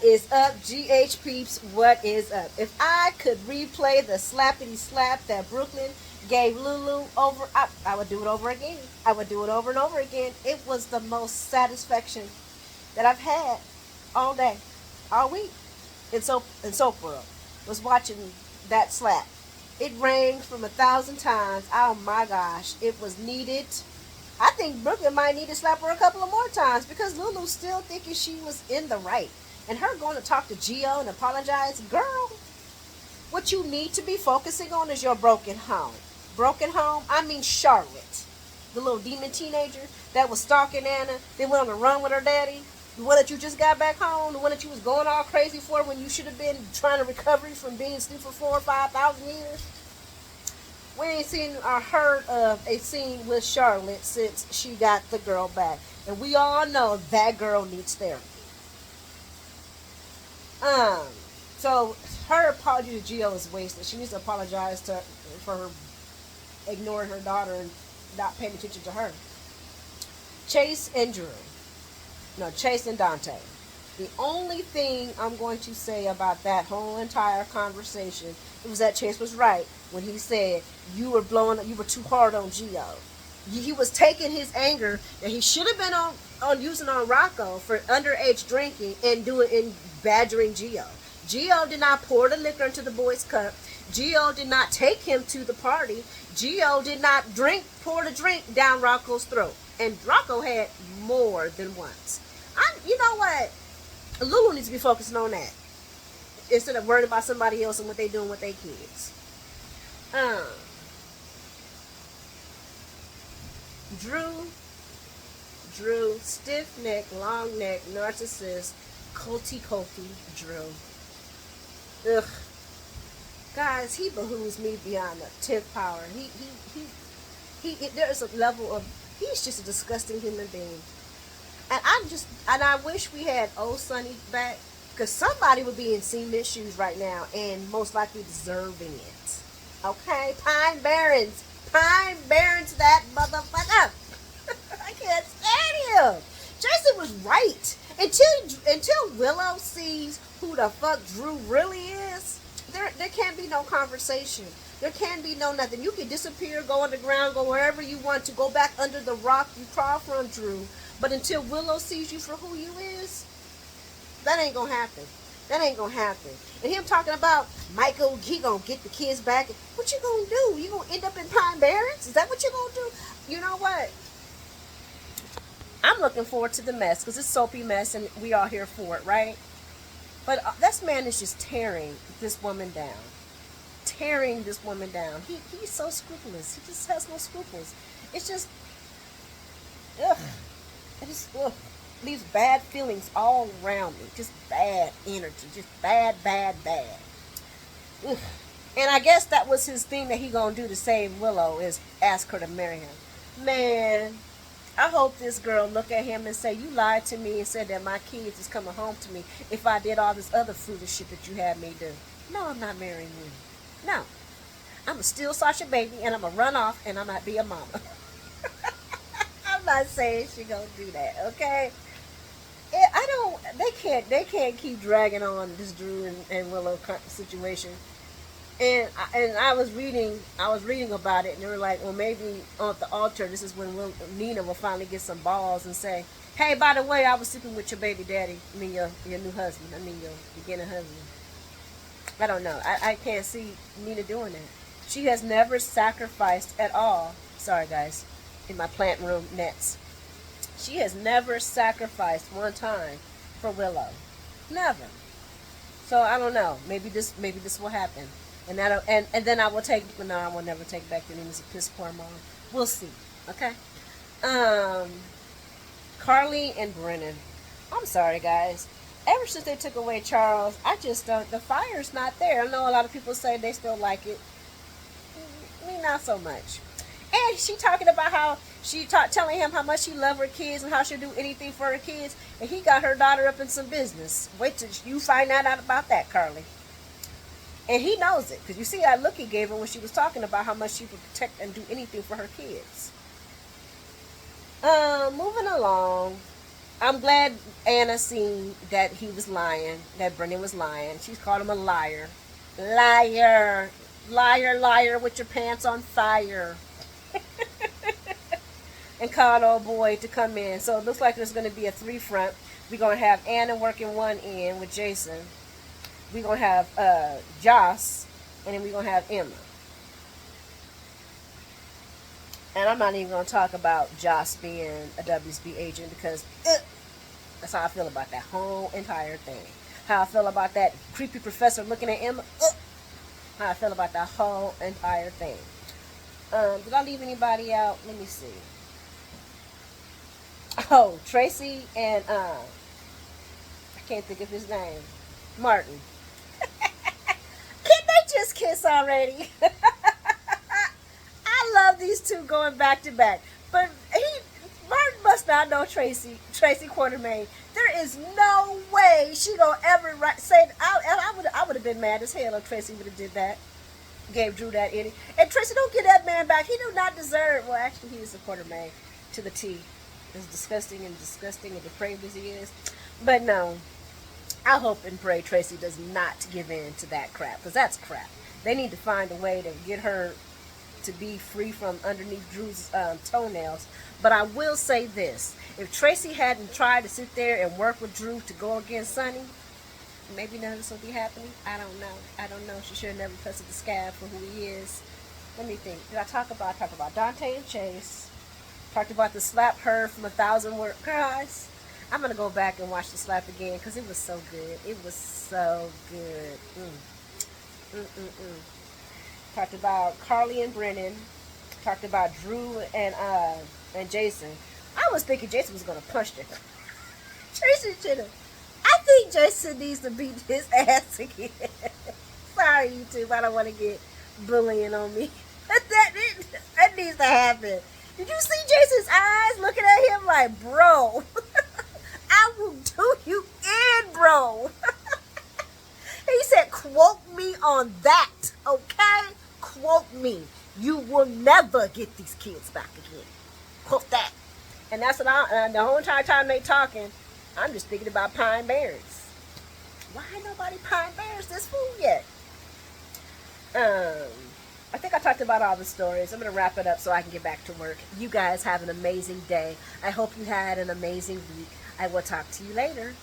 What is up, GH peeps? What is up? If I could replay the slappity slap that Brooklyn gave Lulu over, I would do it over again. I would do it over and over again. It was the most satisfaction that I've had all day, all week. In soap world was watching that slap. It rang from 1,000 times. Oh my gosh, it was needed. I think Brooklyn might need to slap her a couple of more times because Lulu's still thinking she was in the right. And her going to talk to Gio and apologize, girl, what you need to be focusing on is your broken home. Broken home, I mean Charlotte, the little demon teenager that was stalking Anna, then went on the run with her daddy. The one that you just got back home, the one that you was going all crazy for when you should have been trying to recover from being asleep for 4 or 5,000 years. We ain't seen or heard of a scene with Charlotte since she got the girl back. And we all know that girl needs therapy. Um, so her apology to Gio is wasted. She needs to apologize for her ignoring her daughter and not paying attention to her. Chase and Drew. No, Chase and Dante. The only thing I'm going to say about that whole entire conversation was that Chase was right when he said you were too hard on Gio. He was taking his anger that he should have been on using on Rocco for underage drinking and badgering Gio. Gio did not pour the liquor into the boy's cup. Gio did not take him to the party. Gio did not pour the drink down Rocco's throat. And Rocco had more than once. You know what? Lulu needs to be focusing on that instead of worrying about somebody else and what they doing with their kids. Drew, stiff neck, long neck, narcissist, culty Drew. Ugh, guys, he behooves me beyond the 10th power. He there's a level of, he's just a disgusting human being. And I wish we had old Sonny back, because somebody would be in cement shoes right now and most likely deserving it. Okay, Pine Barrens, that motherfucker. I can't stand him. Jason was right until Willow sees who the fuck Drew really is. There can't be no conversation. There can be no nothing. You can disappear, go underground, go wherever you want to, go back under the rock you crawled from, Drew. But until Willow sees you for who you is, that ain't gonna happen. That ain't gonna happen. And him talking about Michael, he gonna get the kids back. What you gonna do? You gonna end up in Pine Barrens? Is that what you gonna do? You know what? I'm looking forward to the mess because it's soapy mess and we all here for it, right? But this man is just tearing this woman down. He's so scrupulous. He just has no scruples. It's just, ugh. It just leaves bad feelings all around me. Just bad energy. Just bad. Ugh. And I guess that was his thing that he gonna do to save Willow, is ask her to marry him. Man, I hope this girl look at him and say, you lied to me and said that my kids is coming home to me if I did all this other foolish shit that you had me do. No, I'm not marrying you. No. I'm going to steal Sasha baby and I'm going to run off and I might be a mama. I'm not saying she going to do that, okay? They can't keep dragging on this Drew and Willow situation. And I was reading about it, and they were like, well, maybe on the altar, this is when Nina will finally get some balls and say, hey, by the way, I was sleeping with your baby daddy, your new husband, your beginning husband. I don't know. I can't see Nina doing that. She has never sacrificed at all. Sorry, guys, in my plant room nets. She has never sacrificed one time for Willow. Never. So I don't know. Maybe this will happen. And then I will take. No, I will never take back the name as a piss poor mom. We'll see. Okay. Carly and Brennan. I'm sorry, guys. Ever since they took away Charles, I just don't. The fire's not there. I know a lot of people say they still like it. Me, not so much. And she talking about how telling him how much she loved her kids and how she'll do anything for her kids, and he got her daughter up in some business. Wait till you find out about that, Carly. And he knows it, because you see that look he gave her when she was talking about how much she would protect and do anything for her kids. Moving along. I'm glad Anna seen that he was lying, that Brendan was lying. She's called him a liar. Liar. Liar, liar with your pants on fire. And called old boy to come in. So it looks like there's going to be a three front. We're going to have Anna working one end with Jason. We're going to have Joss. And then we're going to have Emma. And I'm not even going to talk about Joss being a WSB agent because that's how I feel about that whole entire thing. How I feel about that creepy professor looking at Emma. How I feel about that whole entire thing. Did I leave anybody out? Let me see. Oh, Tracy and I can't think of his name. Martin. Can't they just kiss already? I love these two going back to back. But Martin must not know Tracy Quartermain. There is no way she gonna ever say. I would have been mad as hell if Tracy would have did that. Gave Drew that any. And Tracy, don't get that man back. He do not deserve. Well, actually, he is a Quartermain to the T. As disgusting and depraved as he is. But no, I hope and pray Tracy does not give in to that crap, because that's crap. They need to find a way to get her to be free from underneath Drew's toenails. But I will say this. If Tracy hadn't tried to sit there and work with Drew to go against Sonny, maybe none of this would be happening. I don't know. She should have never trusted the scab for who he is. Let me think. Did I talk about Dante and Chase? Talked about the slap heard from 1,000 words. Guys, I'm going to go back and watch the slap again because it was so good. It was so good. Talked about Carly and Brennan. Talked about Drew and Jason. I was thinking Jason was going to punch them. Jason should have. I think Jason needs to beat his ass again. Sorry, YouTube. I don't want to get bullying on me. That needs to happen. Did you see Jason's eyes looking at him like, bro, I will do you in, bro. He said, quote me on that, okay? Quote me. You will never get these kids back again. Quote that. And that's what the whole entire time they talking, I'm just thinking about Pine Barrens. Why ain't nobody Pine Barrens this fool yet? I think I talked about all the stories. I'm going to wrap it up so I can get back to work. You guys have an amazing day. I hope you had an amazing week. I will talk to you later.